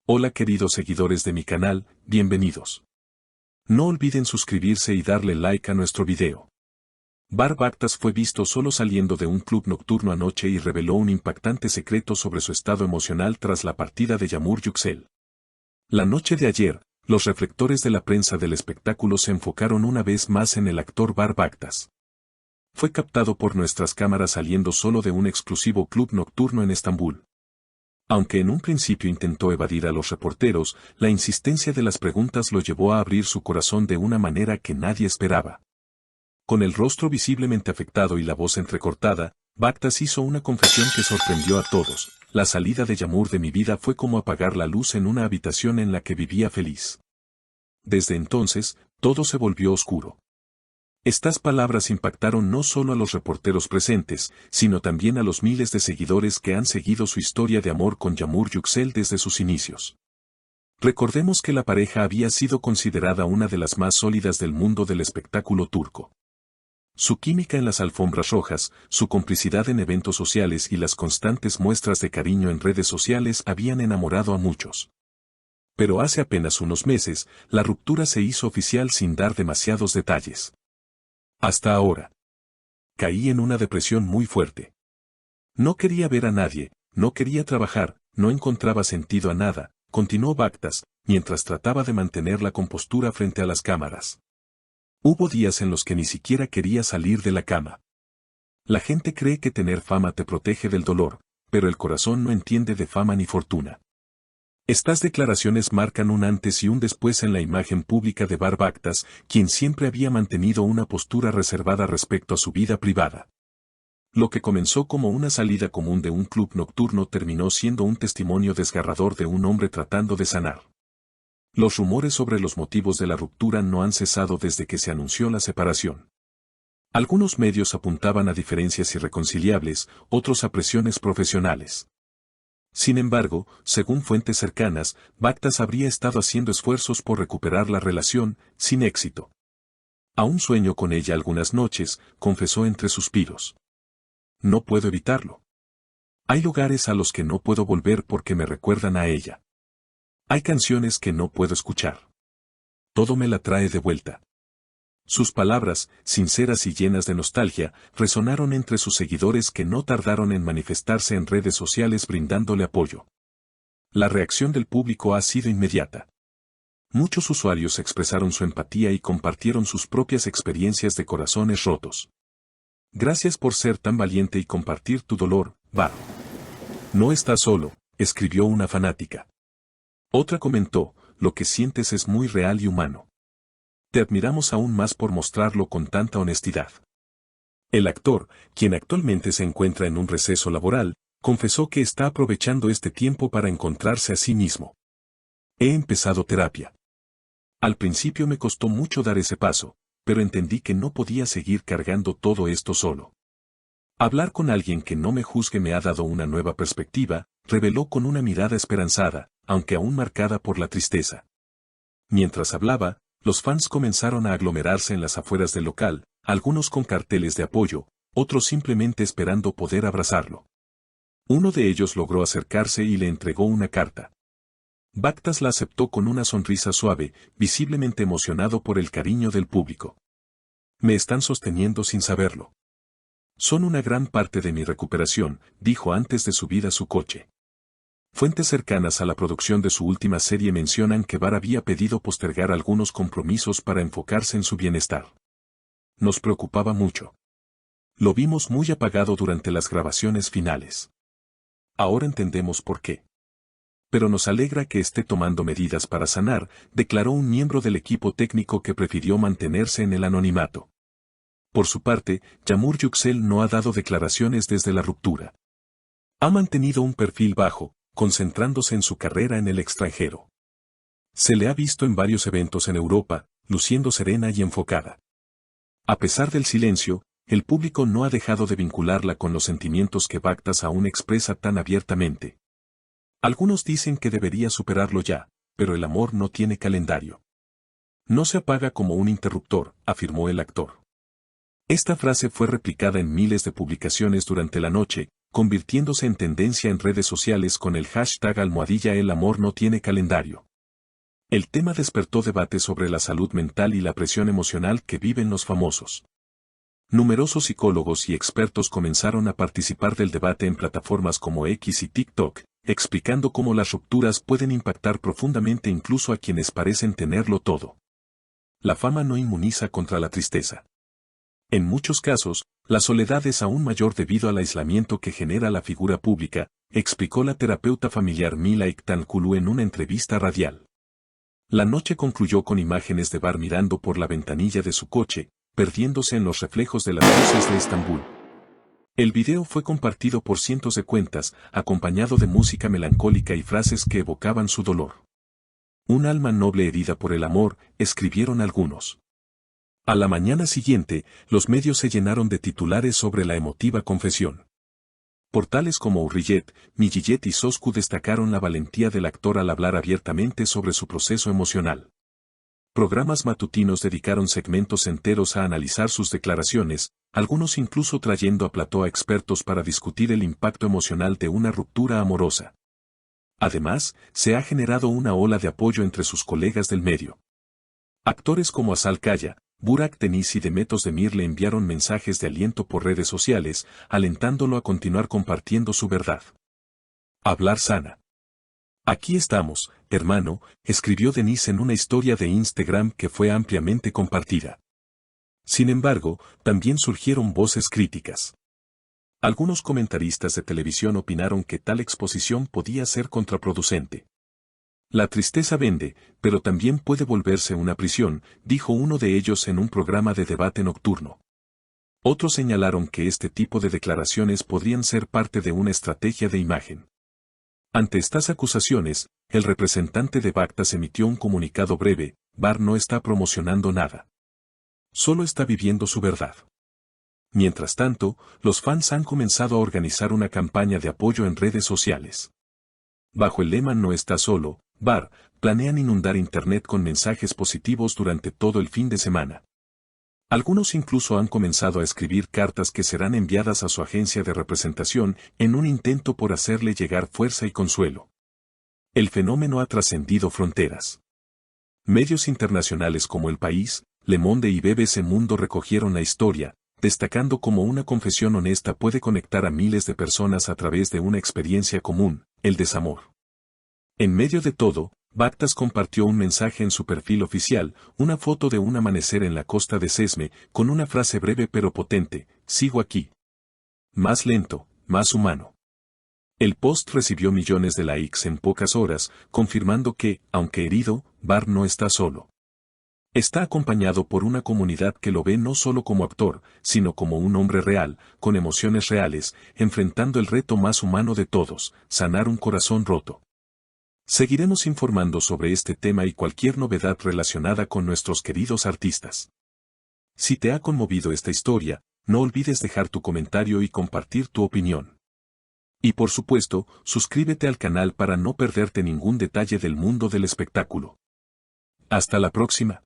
Hola queridos seguidores de mi canal, bienvenidos. No olviden suscribirse y darle like a nuestro video. Bar Baktas fue visto solo saliendo de un club nocturno anoche y reveló un impactante secreto sobre su estado emocional tras la partida de Yağmur Yüksel. La noche de ayer, los reflectores de la prensa del espectáculo se enfocaron una vez más en el actor Bar Baktas. Fue captado por nuestras cámaras saliendo solo de un exclusivo club nocturno en Estambul. Aunque en un principio intentó evadir a los reporteros, la insistencia de las preguntas lo llevó a abrir su corazón de una manera que nadie esperaba. Con el rostro visiblemente afectado y la voz entrecortada, Baktas hizo una confesión que sorprendió a todos. La salida de Yağmur de mi vida fue como apagar la luz en una habitación en la que vivía feliz. Desde entonces, todo se volvió oscuro. Estas palabras impactaron no solo a los reporteros presentes, sino también a los miles de seguidores que han seguido su historia de amor con Yağmur Yüksel desde sus inicios. Recordemos que la pareja había sido considerada una de las más sólidas del mundo del espectáculo turco. Su química en las alfombras rojas, su complicidad en eventos sociales y las constantes muestras de cariño en redes sociales habían enamorado a muchos. Pero hace apenas unos meses, la ruptura se hizo oficial sin dar demasiados detalles. Hasta ahora. Caí en una depresión muy fuerte. No quería ver a nadie, no quería trabajar, no encontraba sentido a nada, continuó Baktas, mientras trataba de mantener la compostura frente a las cámaras. Hubo días en los que ni siquiera quería salir de la cama. La gente cree que tener fama te protege del dolor, pero el corazón no entiende de fama ni fortuna. Estas declaraciones marcan un antes y un después en la imagen pública de Bar Baktas, quien siempre había mantenido una postura reservada respecto a su vida privada. Lo que comenzó como una salida común de un club nocturno terminó siendo un testimonio desgarrador de un hombre tratando de sanar. Los rumores sobre los motivos de la ruptura no han cesado desde que se anunció la separación. Algunos medios apuntaban a diferencias irreconciliables, otros a presiones profesionales. Sin embargo, según fuentes cercanas, Baktas habría estado haciendo esfuerzos por recuperar la relación, sin éxito. Aún sueño con ella algunas noches, confesó entre suspiros. No puedo evitarlo. Hay lugares a los que no puedo volver porque me recuerdan a ella. Hay canciones que no puedo escuchar. Todo me la trae de vuelta. Sus palabras, sinceras y llenas de nostalgia, resonaron entre sus seguidores que no tardaron en manifestarse en redes sociales brindándole apoyo. La reacción del público ha sido inmediata. Muchos usuarios expresaron su empatía y compartieron sus propias experiencias de corazones rotos. Gracias por ser tan valiente y compartir tu dolor, Bar. No estás solo, escribió una fanática. Otra comentó, lo que sientes es muy real y humano. Te admiramos aún más por mostrarlo con tanta honestidad. El actor, quien actualmente se encuentra en un receso laboral, confesó que está aprovechando este tiempo para encontrarse a sí mismo. He empezado terapia. Al principio me costó mucho dar ese paso, pero entendí que no podía seguir cargando todo esto solo. Hablar con alguien que no me juzgue me ha dado una nueva perspectiva, reveló con una mirada esperanzada, aunque aún marcada por la tristeza. Mientras hablaba, los fans comenzaron a aglomerarse en las afueras del local, algunos con carteles de apoyo, otros simplemente esperando poder abrazarlo. Uno de ellos logró acercarse y le entregó una carta. Baktas la aceptó con una sonrisa suave, visiblemente emocionado por el cariño del público. Me están sosteniendo sin saberlo. Son una gran parte de mi recuperación, dijo antes de subir a su coche. Fuentes cercanas a la producción de su última serie mencionan que Bar había pedido postergar algunos compromisos para enfocarse en su bienestar. Nos preocupaba mucho. Lo vimos muy apagado durante las grabaciones finales. Ahora entendemos por qué. Pero nos alegra que esté tomando medidas para sanar, declaró un miembro del equipo técnico que prefirió mantenerse en el anonimato. Por su parte, Yağmur Yüksel no ha dado declaraciones desde la ruptura. Ha mantenido un perfil bajo, concentrándose en su carrera en el extranjero. Se le ha visto en varios eventos en Europa, luciendo serena y enfocada. A pesar del silencio, el público no ha dejado de vincularla con los sentimientos que Baktas aún expresa tan abiertamente. Algunos dicen que debería superarlo ya, pero el amor no tiene calendario. No se apaga como un interruptor, afirmó el actor. Esta frase fue replicada en miles de publicaciones durante la noche, convirtiéndose en tendencia en redes sociales con el hashtag #El amor no tiene calendario. El tema despertó debate sobre la salud mental y la presión emocional que viven los famosos. Numerosos psicólogos y expertos comenzaron a participar del debate en plataformas como X y TikTok, explicando cómo las rupturas pueden impactar profundamente incluso a quienes parecen tenerlo todo. La fama no inmuniza contra la tristeza. En muchos casos, la soledad es aún mayor debido al aislamiento que genera la figura pública, explicó la terapeuta familiar Mila Iktankulu en una entrevista radial. La noche concluyó con imágenes de Bar mirando por la ventanilla de su coche, perdiéndose en los reflejos de las luces de Estambul. El video fue compartido por cientos de cuentas, acompañado de música melancólica y frases que evocaban su dolor. Un alma noble herida por el amor, escribieron algunos. A la mañana siguiente, los medios se llenaron de titulares sobre la emotiva confesión. Portales como Hurriyet, Milliyet y Sosku destacaron la valentía del actor al hablar abiertamente sobre su proceso emocional. Programas matutinos dedicaron segmentos enteros a analizar sus declaraciones, algunos incluso trayendo a plató a expertos para discutir el impacto emocional de una ruptura amorosa. Además, se ha generado una ola de apoyo entre sus colegas del medio. Actores como Asal Kaya, Burak Deniz y Demet Özdemir le enviaron mensajes de aliento por redes sociales, alentándolo a continuar compartiendo su verdad. Hablar sana. Aquí estamos, hermano, escribió Deniz en una historia de Instagram que fue ampliamente compartida. Sin embargo, también surgieron voces críticas. Algunos comentaristas de televisión opinaron que tal exposición podía ser contraproducente. La tristeza vende, pero también puede volverse una prisión, dijo uno de ellos en un programa de debate nocturno. Otros señalaron que este tipo de declaraciones podrían ser parte de una estrategia de imagen. Ante estas acusaciones, el representante de Bactas emitió un comunicado breve: Bar no está promocionando nada. Solo está viviendo su verdad. Mientras tanto, los fans han comenzado a organizar una campaña de apoyo en redes sociales. Bajo el lema No está solo, Bar, planean inundar Internet con mensajes positivos durante todo el fin de semana. Algunos incluso han comenzado a escribir cartas que serán enviadas a su agencia de representación en un intento por hacerle llegar fuerza y consuelo. El fenómeno ha trascendido fronteras. Medios internacionales como El País, Le Monde y BBC Mundo recogieron la historia, destacando cómo una confesión honesta puede conectar a miles de personas a través de una experiencia común, el desamor. En medio de todo, Bactas compartió un mensaje en su perfil oficial, una foto de un amanecer en la costa de Sesme, con una frase breve pero potente: sigo aquí. Más lento, más humano. El post recibió millones de likes en pocas horas, confirmando que, aunque herido, Bar no está solo. Está acompañado por una comunidad que lo ve no solo como actor, sino como un hombre real, con emociones reales, enfrentando el reto más humano de todos: sanar un corazón roto. Seguiremos informando sobre este tema y cualquier novedad relacionada con nuestros queridos artistas. Si te ha conmovido esta historia, no olvides dejar tu comentario y compartir tu opinión. Y por supuesto, suscríbete al canal para no perderte ningún detalle del mundo del espectáculo. Hasta la próxima.